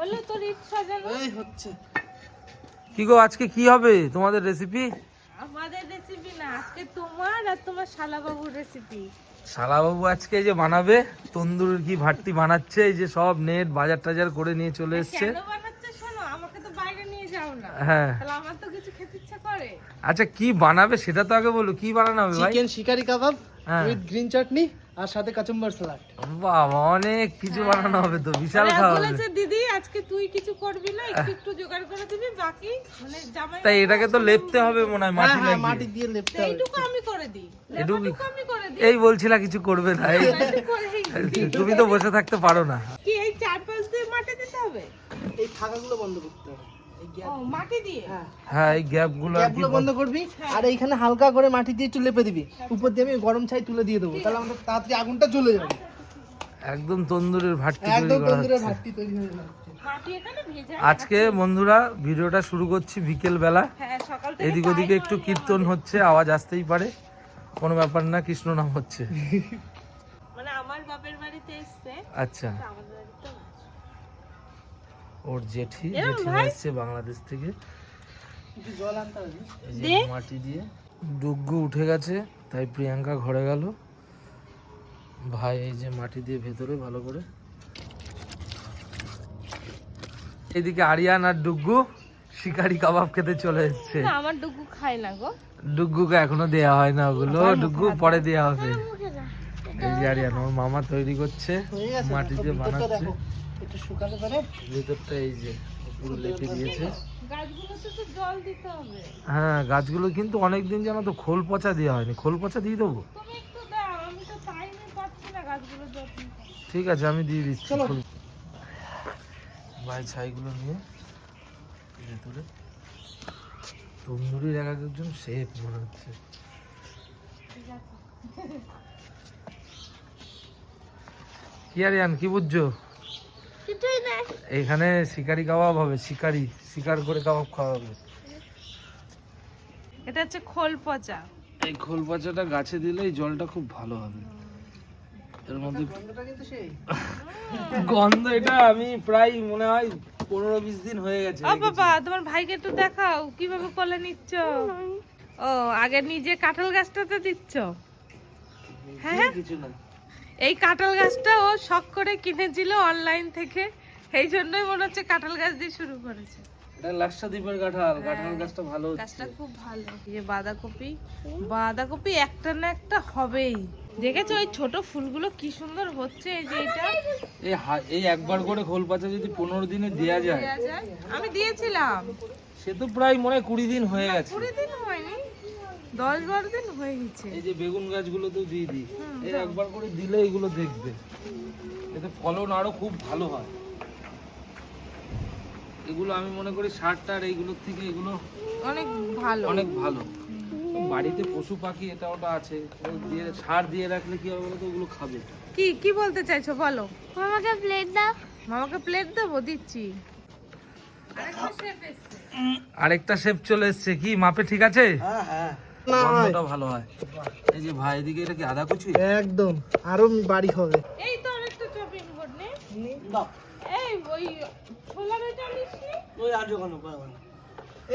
হলো তোর ইচ্ছা জানো এই হচ্ছে কি গো আজকে কি হবে তোমাদের রেসিপি? আমাদের রেসিপি না, আজকে তোমার আর তোমার শালাবাবুর রেসিপি। শালাবাবু আজকে এই যে বানাবে তন্দুরের কি ভাট্টি বানাচ্ছে, এই যে সব নেট বাজার টাজার করে নিয়ে চলে এসছে। কেন বানাচ্ছে শোনো, আমাকে তো বাইরে নিয়ে যাও না, হ্যাঁ তাহলে আমার তো কিছু খেতে ইচ্ছা করে। আচ্ছা কি বানাবে সেটা তো আগে বলো, কি বানানো হবে ভাই? চিকেন শিকারি কাবাব হ্যাঁ। উইথ গ্রিন চাটনি আর সাথে কাচুম্বার স্যালাড। বাবা অনেক কিছু বানানো হবে তো, বিশাল আরে খাওয়া হবে। বলেছে দিদি আজকে তুই কিছু করবি না, একটু একটু জোগাড় করে দিবি, বাকি মানে জামাই তাই এটাকে তো লেপতে হবে মনে হয় মাটি হ্যাঁ মাটি লাগিয়ে। দিয়ে লেপতে হবে। এইটুকু আমি করে দিই, এটুকু লেবারটুকু আমি করে দিই। এই বলছিলা কিছু করবে না এই একটু করেই দিই। তুমি তো বসে থাকতে পারো না। কি এই 4-5 দিয়ে মাটি দিতে হবে? এই ফাঁকাগুলো বন্ধ করতে হবে। এই ও মাটি দিয়ে? হ্যাঁ হ্যাঁ এই গ্যাপ গুলো আর কি গ্যাপগুলো বন্ধ করবি আর এইখানে হালকা করে মাটি দিয়ে একটু লেপে দিবি। উপর দিয়ে আমি গরম ছাই তুলে দিয়ে দেবো, তাহলে আমাদের তাড়াতাড়ি আগুনটা জ্বলে যাবে। একদম তন্দুরের ভাট্টি তৈরি একদম করা তন্দুরের হচ্ছে। ভাতটি তৈরি হয়ে যাবে। মাটি এখানে ভেজা আজকে বন্ধুরা ভিডিওটা শুরু করছি বিকেল বেলা, হ্যাঁ সকাল থেকে এদিক ওদিকে একটু কীর্তন হচ্ছে, আওয়াজ আসতেই পারে, কোনো ব্যাপার না, কৃষ্ণ নাম হচ্ছে। মানে আমার বাপের বাড়িতে এসেছে, আচ্ছা আমাদের বাড়িতে না। ওর জেঠি এরম জেঠিমা ভাই? এসছে বাংলাদেশ থেকে, একটু জল আনতে হবে। এই যে দে। মাটি দিয়ে। ডুগ্গু উঠে গেছে তাই প্রিয়াঙ্কা ঘরে গেল, ভাই এই যে মাটি দিয়ে ভেতরে ভালো করে। এদিকে আরিয়ান আর ডুগ্গু শিকারি কাবাব খেতে চলে এসছে। না আমার ডুগু খায় না গো। ডুগ্গুকে এখনো দেয়া হয় না ওগুলো, ডুগ্গু পরে দেয়া হবে। এই যে আরিয়ান ওর মামা তৈরি করছে, হয়ে গেছে, মাটি দিয়ে ভিতরটা বানাচ্ছে। দেখো, একটু শুকাতে পারে। ভেতরটা এই যে পুরো লেপে দিয়েছে। গাছগুলোতে তো জল দিতে হবে, হ্যাঁ গাছগুলো কিন্তু অনেকদিন যেন তো খোল পচা দেওয়া হয়নি, খোল পচা দিয়ে দেবো। তুমি একটু দাও, আমি তো টাইমে পাচ্ছি না গাছগুলো যত্ন করতে। ঠিক আছে আমি দিয়ে দিচ্ছি। চলো। খোল- ভাই ছাইগুলো নিয়ে ভেতরে তন্দুরির এক একজন শেফ মনে হচ্ছে। ঠিক আছে। কি আরিয়ান কি বুঝছো? কিছুই না। এখানে শিকারি কাবাব হবে, শিকার করে কাবাব খাওয়া হবে। এটা হচ্ছে খোল পচা। এই খোল পচাটা গাছে দিলে এই জলটা খুব ভালো হবে। এর মধ্যে গন্ধটা কিন্তু সেই। গন্ধ, এটা আমি প্রায় মনে হয় 15-20 দিন হয়ে গেছে ও বাবা, তোমার ভাইকে একটু দেখাও কিভাবে কোলে নিচ্ছ। ও আগে নিজে কাঁঠাল গাছটাতে দিচ্ছ? হ্যাঁ কিছু না। এই কাঁঠাল গাছটা ও শখ করে কিনেছিল অনলাইন থেকে, এই জন্যই মনে হচ্ছে কাঁঠাল গাছ দিয়ে শুরু করেছে। এটা লাক্ষাদ্বীপের কাঁঠাল, কাঁঠাল গাছটা ভালো হচ্ছে। গাছটা খুব ভালো। এই যে বাঁধাকপি, বাঁধাকপি একটা না একটা হবেই। দেখেছো ওই ছোট ফুলগুলো কি সুন্দর হচ্ছে। এই যে এটা এই একবার করে খোল পচা যদি 15 দিনে দেয়া যায়, দেয়া যায়। আমি দিয়েছিলাম, সে তো প্রায় মনে হয় 20 দিন হয়ে গেছে। 20 দিন হয়নি, 10-12 দিন হয়ে গেছে। এই যে বেগুন গাছগুলোতেও দিয়ে দিই, এই একবার করে দিলে এগুলো দেখবে, এতে ফলন আরো খুব ভালো হয়। এগুলো আমি মনে করি সার টার এইগুলোর থেকে এগুলো অনেক ভালো। অনেক ভালো। বাড়িতে পশু পাখি এটা ওটা আছে, ও দিয়ে সার দিয়ে রাখলে কি হবে বলো তো, ওগুলো খাবে। কি কি বলতে চাইছো বলো? মামাকে প্লেট দাও। মামাকে প্লেট দেবো, দিচ্ছি। আরেকটা শেফ চলে এসেছে, কি মাপে ঠিক আছে? হ্যাঁ হ্যাঁ। গন্ধটা ভালো হয়। এই যে ভাই এদিকে এটা কি আদা কুচি? একদম আরো বাড়ি হবে। এই তো আরেকটা চপিং বোর্ড নে। দাও। এই ওই ছোলার ওইটা নিস নি? ওই আর যখন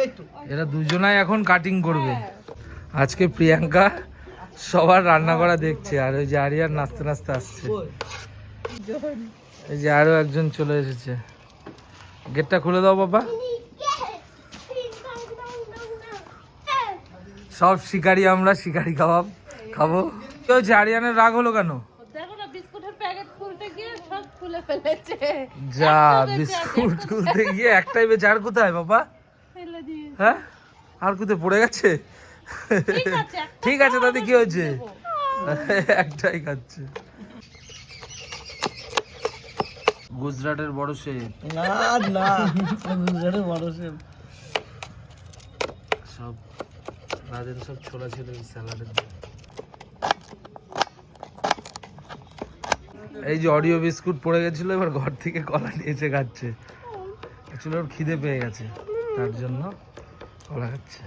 এই তো এরা দুজনাই এখন কাটিং করবে। আজকে প্রিয়াঙ্কা সবার রান্না করা দেখছে, আর ওই যে আরিয়ান নাচতে নাচতে আসছে। এই যে আরো একজন চলে এসেছে। গেটটা খুলে দাও বাবা। সব শিকারি, আমরা শিকারি কাবাব খাবো। কি হয়েছে, আরিয়ানের রাগ হলো কেন? দেখো না বিস্কুটের প্যাকেট খুলতে গিয়ে সব খুলে ফেলেছে। যা বিস্কুট খুলতে গিয়ে একটাই বেঁচে, আর কোথায় বাবা? ফেলে দিয়ে। হ্যাঁ আর কোথায় পড়ে গেছে? ঠিক আছে, একটা ঠিক আছে দাদি, কি হয়েছে? দেবো। একটাই খাচ্ছে। গুজরাটের বড় শেফ, না না গুজরাটে বড় শেফ। সব রাতের সব ছোলা ছিল স্যালাডের। এই যে অরিও বিস্কুট পড়ে গেছিল, এবার ঘর থেকে কলা নিয়েছে খাচ্ছে। অ্যাকচুয়ালি ওর খিদে পেয়ে গেছে, তার জন্য কলা খাচ্ছে।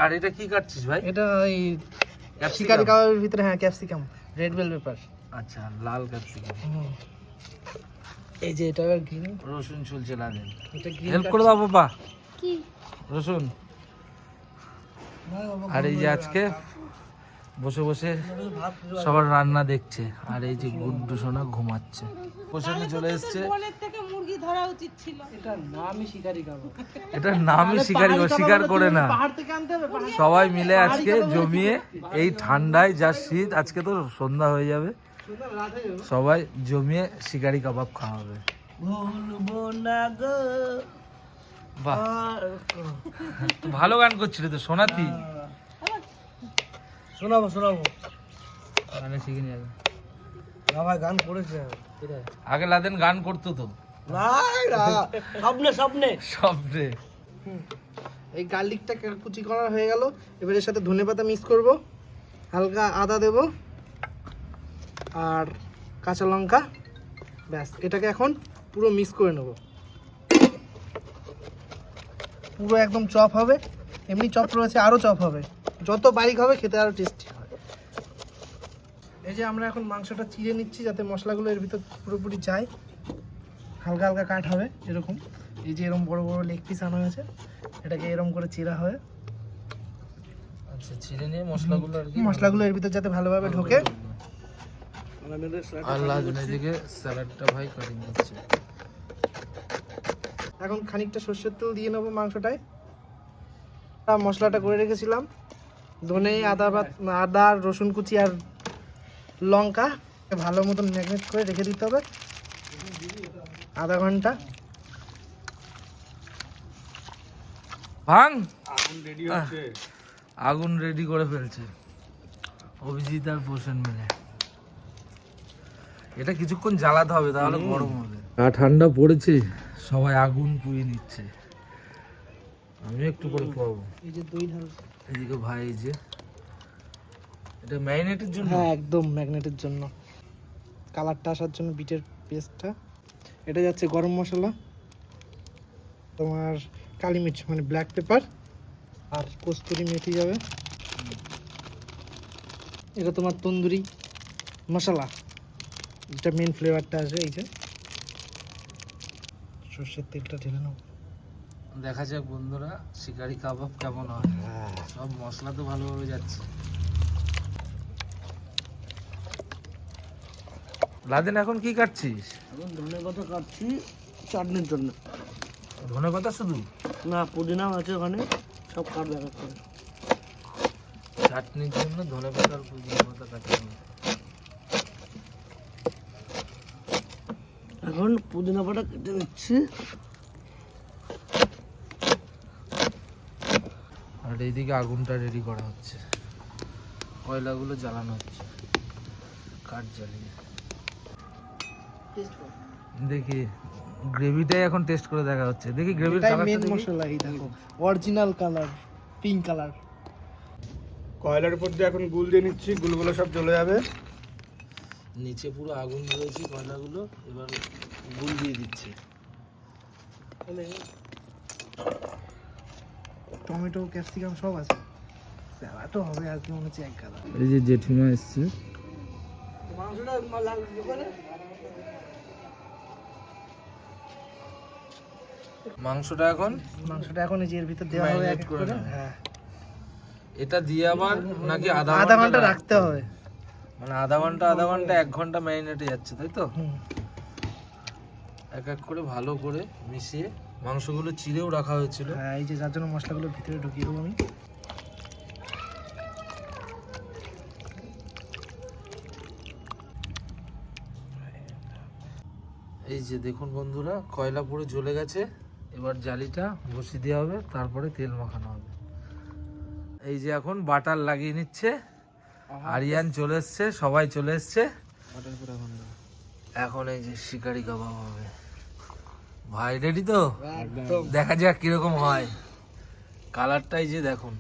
আর এটা কি কাটছিস ভাই? এটা ওই ক্যাপসিকাম? শিকারি কাবাবের ভিতরে হ্যাঁ ক্যাপসিকাম, রেড বেল পেপার। আচ্ছা লাল ক্যাপসিকাম। এই যে এটা গ্রিন, রসুন চুলছে লাদেন, এটা গ্রিন হেল্প করে দাও বাবা। কি রসুন। আর এই যে আজকে বসে বসে সবার রান্না দেখছে, আর এই যে গুড্ডু সোনা ঘুমাচ্ছে। পোষণে চলে এসছে। বনের থেকে মুরগি ধরা উচিত ছিল। এটা নামই শিকারি কাবাব। এটার নামই শিকারি, শিকার করে না। পাহাড় থেকে আনতে হবে, পাহাড় সবাই মিলে আজকে জমিয়ে এই ঠান্ডায় যা শীত, আজকে তো সন্ধ্যা হয়ে যাবে, সুন্দর রাত হয়ে যাবে। সবাই জমিয়ে শিকারি কাবাব খাওয়া হবে। ভুলবো না গো। বাহ, ভালো গান করছিল তো সোনাতি। শোনাবো শোনাবো, গানে শিখে নিয়ে বাবা গান করেছে। আগে লাদেন গান করতো তো, স্বপ্নে স্বপ্নে সবরে। এই গার্লিকটা কুচি করা হয়ে গেল। এবার এর সাথে ধনেপাতা মিক্স করব, হালকা আদা দেব আর কাঁচা লঙ্কা, ব্যাস এটাকে এখন পুরো মিক্স করে নেব। পুরো একদম চপ হবে, এমনি চপ রয়েছে আরও চপ হবে, যত বারিক হবে খেতে আরও টেস্টি হয়। এই যে আমরা এখন মাংসটা চিড়ে নিচ্ছি যাতে মশলাগুলো এর ভিতর পুরোপুরি যায়। হালকা হালকা কাট হবে এরকম, এই যে এরকম বড় বড় লেগ পিস আনা হয়েছে, এটাকে এরকম করে চিরা হয়। আচ্ছা, ছিঁড়ে নিয়ে মশলাগুলো আর কি, মশলাগুলো এর ভিতর যাতে ভালোভাবে ঢোকে। আর লাদেন এদিকে স্যালাডটা ভাই কাটিয়ে নিচ্ছে। এখন খানিকটা সর্ষের তেল দিয়ে নেবো মাংসটায়। মশলাটা করে রেখেছিলাম, ধনে আদা রসুন কুচি আর লঙ্কা ভালো মতন ম্যাগনেট করে রেখে দিতে হবে আধা ঘন্টা। ভাঙ, আগুন রেডি করে ফেলছে অভিজিৎ আর পোষণ মিলে। এটা কিছুক্ষণ জ্বালাতে হবে, তাহলে গরম হবে। আর ঠান্ডা পড়েছে, সবাই আগুন পুড়িয়ে নিচ্ছে। আমি একটু করে পাবো। এই যে দই ঢাল, এদিকে ভাই এই যে এটা ম্যারিনেটের জন্য। হ্যাঁ একদম ম্যাগনেটের জন্য, কালারটা আসার জন্য বিটের পেস্টটা। এটা যাচ্ছে গরম মশলা, তোমার কালি মির্চ মানে ব্ল্যাক পেপার, আর কস্তুরি মেথি যাবে। এটা তোমার তন্দুরি মশলা, যেটা মেন ফ্লেভারটা আসবে। এই যে সর্ষের তেলটা ঢেলে নাও। দেখা যাক বন্ধুরা শিকারি কাবাব কেমন হয়। সব মশলা তো ভালোভাবে যাচ্ছে। লাদেন এখন কি কাটছিস? এখন ধনে পাতা কাটছি চাটনির জন্য। ধনে পাতা শুধু না, পুদিনাও আছে ওখানে, সব কাটবে এক এক করে। চাটনির জন্য ধনে পাতা আর পুদিনা পাতা কাটতে হবে। এখন পুদিনা পাতা কেটে নিচ্ছি। আর এইদিকে আগুনটা রেডি করা হচ্ছে, কয়লাগুলো জ্বালানো হচ্ছে কাঠ জ্বালিয়ে। দেখি গ্রেভিটাই এখন টেস্ট করে দেখা হচ্ছে। দেখি গ্রেভির কালারটা মেন দেখি। মশলা, এই দেখো অরিজিনাল কালার, পিঙ্ক কালার। কয়লার উপর দিয়ে এখন গুল দিয়ে নিচ্ছি, গুলগুলো সব চলে যাবে। নিচে পুরো আগুন রয়েছে, কয়লাগুলো এবার গুল দিয়ে দিচ্ছে। টমেটো ক্যাপসিকাম সব আছে, স্যালাডও হবে আজকে মনে হচ্ছে এক গাদা। এই যে জেঠিমা এসছে, মাংসটা এখন এই যে এর ভিতর দেওয়া হবে এক Marinate এক করে করে। নেবে। হ্যাঁ, এটা দিয়ে আবার নাকি আধা ঘন্টা রাখতে হবে। মানে আধা ঘন্টা 1 ঘন্টা ম্যারিনেটে যাচ্ছে, তাই তো? হুম। এক এক করে ভালো করে মিশিয়ে মাংসগুলো চিড়েও রাখা হয়েছিল। হ্যাঁ, এই যে যার জন্য মশলাগুলো ভিতরে ঢুকিয়ে দেবো আমি। এই যে দেখুন বন্ধুরা, কয়লা পুরো জ্বলে গেছে। এবার জালিটা বসিয়ে দেওয়া হবে, তারপরে তেল মাখানো হবে। এই যে এখন বাটার লাগিয়ে নিচ্ছে, আরিয়ান চলে এসছে, সবাই চলে এসছে। এখন এই যে শিকারি কাবাব হবে। ভাই রেডি তো? দেখা যাক কিরকম হয়। কালারটাই যে দেখুন,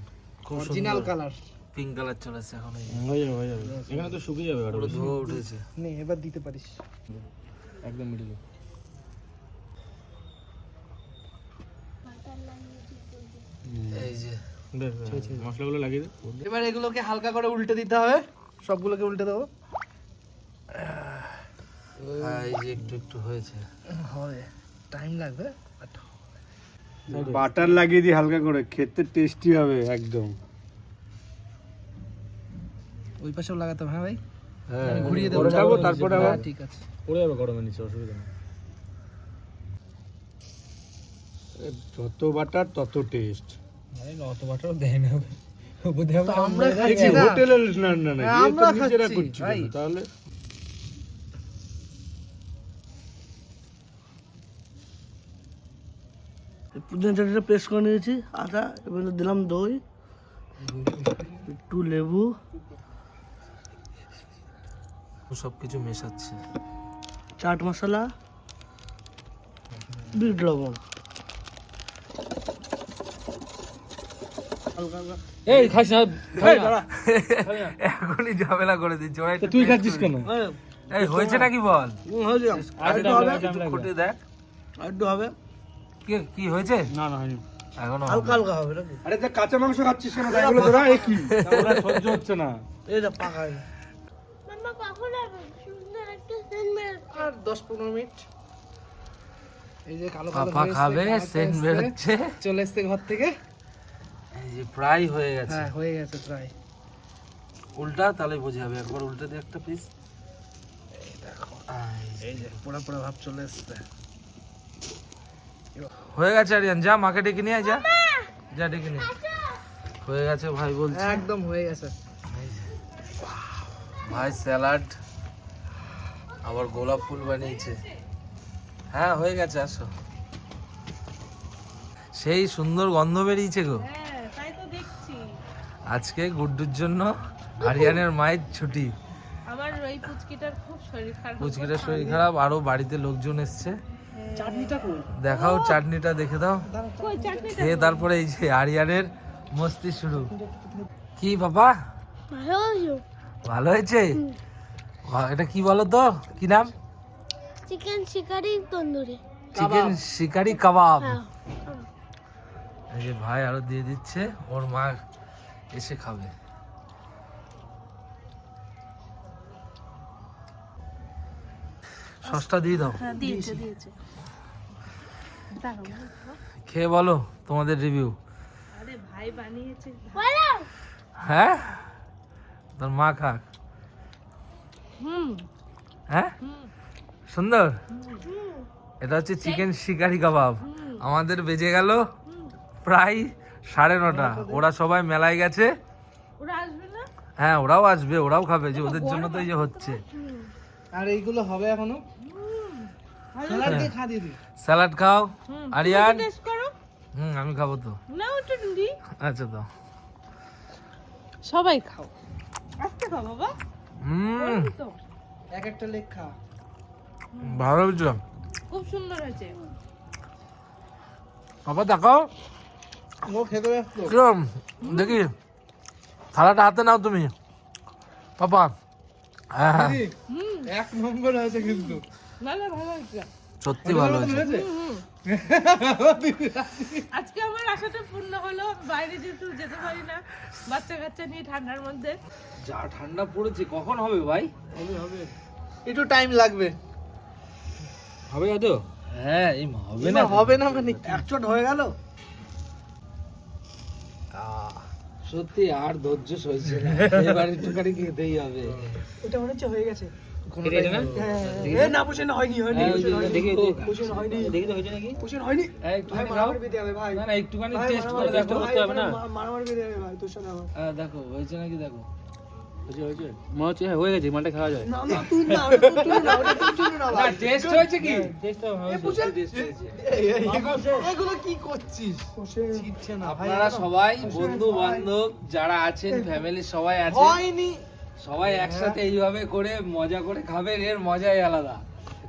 খুব অরিজিনাল সুন্দর কালার। পিঙ্ক কালার চলে এসছে। এখন এই যে হয়ে যাবে হয়ে যাবে, এখানে তো শুকিয়ে যাবে পুরো ধোয়া উঠেছে। নে এবার দিতে পারিস। একদম মিডিলে। এই যে মশলাগুলো লাগিয়ে দে। এবার এগুলোকে হালকা করে উল্টে দিতে হবে, সবগুলোকে উল্টে দেবো। হ্যাঁ এই যে একটু একটু হয়েছে। হবে, টাইম লাগবে। বাটার লাগিয়ে দিই হালকা করে, খেতে টেস্টি হবে একদম। ওই পাশেও লাগাতে হবে, হ্যাঁ ভাই? হ্যাঁ আমি ঘুরিয়ে দেবো, ওটাবো, তারপরে আবার হ্যাঁ, ঠিক আছে। পড়ে যাবে গরমের নিচে, অসুবিধা নেই। যত বাটার তত টেস্ট। অত বাটারও দেয় না তো আমরা খাচ্ছি না, হোটেলের না না না, হ্যাঁ, আমরা আমরা নিজেরা খাচ্ছি, করছি ভাই। কেন? তাহলে পুদিনা চাটনিটা পেস্ট করে নিয়েছি, আদা, এবার দিলাম দই, একটু লেবু, সব কিছু মেশাচ্ছে। চাট মশলা, বিট লবণ। এই খাইস না এখনই ঝামেলা করে দিচ্ছে ওরা। তুই খাচ্ছিস কেন? এই হয়েছে নাকি বল, আরেকটু হবে, খুঁটে দেখ আরেকটু হবে, কি হয়েছে। না না হয়নি। এখনো হালকা হালকা হবে নাকি? আরে যা কাঁচা মাংস খাচ্ছিস কেন? তাই বলে তোরা এ কি? আমার সহ্য হচ্ছে না। এইটা পাকা। মামা কখন হবে? সুন্দর একটা সেন্ট মেরে আর 10-15 মিনিট। এই যে কালো কালো পাপা হয়ে এসছে, খাবে, কালারটা সেন্ট এসছে, বেরোচ্ছে। চলে এসছে ঘর থেকে। এই যে প্রায় হয়ে গেছে। হ্যাঁ, হয়ে গেছে প্রায়। উল্টা তাহলে বোঝা যাবে, একবার উল্টে দে একটা পিস। এই যে পোড়া পোড়া ভাব চলে এসছে। হয়ে গেছে আরিয়ান, যা মাকে ডেকে নিয়ে আয়, যা যা ডেকে নিয়ে আয়। হয়ে গেছে ভাই বলছে। একদম হয়ে গেছে। ভাই স্যালাড, আবার গোলাপ ফুল বানিয়েছে। হ্যাঁ হয়ে গেছে, আসো। সেই সুন্দর গন্ধ বেরিয়েছে গো। হ্যাঁ তাই তো দেখছি। আজকে গুড্ডুর জন্য আরিয়ানের মায়ের ছুটি। আমার ওই পুচকিটার খুব শরীর খারাপ। পুচকিটার শরীর খারাপ, আরো বাড়িতে লোকজন এসছে। চাটনিটা কই? দেখাও চাটনিটা, দেখে দাও। কই চাটনিটা? খেয়ে তারপরে এই যে আরিয়ানের মস্তি শুরু। কি বাবা ভালো হলো। ভালো হয়েছে? এটা কি বলো তো, কি নাম? চিকেন শিকারি তন্দুরি। চিকেন শিকারি কাবাব। হ্যাঁ। এই যে ভাই আরো দিয়ে দিচ্ছে, ওর মা এসে খাবে। সসটা দিয়ে দাও। হ্যাঁ দিয়েছে দিয়েছে। দাঁড়াও। খেয়ে বলো তোমাদের রিভিউ। আরে ভাই বানিয়েছে। বলো। হ্যাঁ তোর মা খাক। হুম হ্যাঁ হুম সুন্দর। এটা হচ্ছে চিকেন শিকারি কাবাব। আমাদের বেজে গেল প্রায় 9:30। ওরা সবাই মেলায় গেছে। ওরা আসবে না? হ্যাঁ ওরাও আসবে, ওরাও খাবে, যে ওদের জন্য তো এই যে হচ্ছে। আর এইগুলো হবে এখনো। স্যালাড দিয়ে খা দিদি। স্যালাড খাও হুম, আরিয়ান। টেস্ট করো। আমি খাবো তো। না ওটা দি। আচ্ছা তো। সবাই খাও। আস্তে খাও বাবা। বলবি তো? এক একটা লেগ খা। ভালো হয়েছে। খুব সুন্দর হয়েছে। বাবা দেখাও ও খেতে ব্যস্ত। কিরম, দেখি থালাটা হাতে নাও তুমি পাপা। হ্যাঁ দিদি, এক নম্বর হয়েছে কিন্তু। না না ভালো হয়েছে। সত্যি ভালো হয়েছে। হয়েছে? আজকে আমার আশাটা পূর্ণ হলো। বাইরে যেহেতু যেতে পারি না বাচ্চা কাচ্চা নিয়ে ঠান্ডার মধ্যে। যা ঠান্ডা পড়েছে, কখন হবে ভাই? একটু টাইম লাগবে। হবে তো? হ্যাঁ এই হবে না। হবে না মানে কি? একচট হয়ে গেল। সত্যি আর ধৈর্য সইছে না, এবার একটুখানি খেতেই হবে। এটা মনে হচ্ছে হয়ে গেছে। কোনোটাই না। এ না পুষে না হয়নি হয়নি হ্যাঁ, দেখি পুষে হয়নি দেখি তো হয়েছে নাকি? পুষে হয়নি। একটুখানি খাও। মারামারি পেতে হবে ভাই। না না একটুখানি ভাই, টেস্ট করে মারামারি দেখো, পেতে করতে হবে না। মারামারি পেতে হবে ভাই তোর সাথে আমার। দেখো হয়েছে নাকি, দেখো। মনে হচ্ছে হ্যাঁ, হয়ে গেছে, মালটা খাওয়া যায়। না না তুই না ওটা তুই না ওটা তুই না না ভাই। টেস্ট হয়েছে কি? এগুলো কি করছিস? ছিটছে না ভাই। আপনারা সবাই বন্ধু বান্ধব যারা আছেন, ফ্যামিলি সবাই আছে, হয়নি। সবাই একসাথে এইভাবে করে মজা করে খাবেন, এর মজাই আলাদা।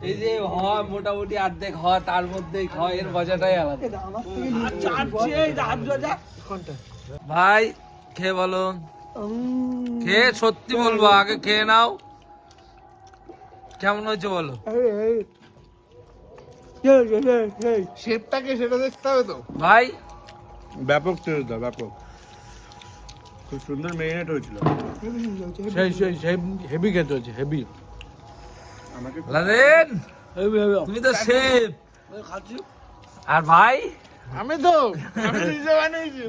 এই যে হয় মোটামুটি অর্ধেক হয়, তার মধ্যেই খাওয়া, এর মজাটাই আলাদা। আমার থেকে চাটছে এই হাত ধোয়া কোনটা? ভাই খেয়ে বলো, খেয়ে সত্যি বলবো, আগে খেয়ে নাও কেমন হয়েছে বলো। শেপটাকে সেটা দেখতে হবে তো। ভাই ব্যাপক টেস্ট দাও, ব্যাপক। খুব সুন্দর মেরিনেট হয়েছিল। সেই সেই সেই হেভি খেতে হচ্ছে, হেভি। লাদেন এই তুমি তো শেফ খাচ্ছি আর ভাই আমি তো নিজে বানিয়েছি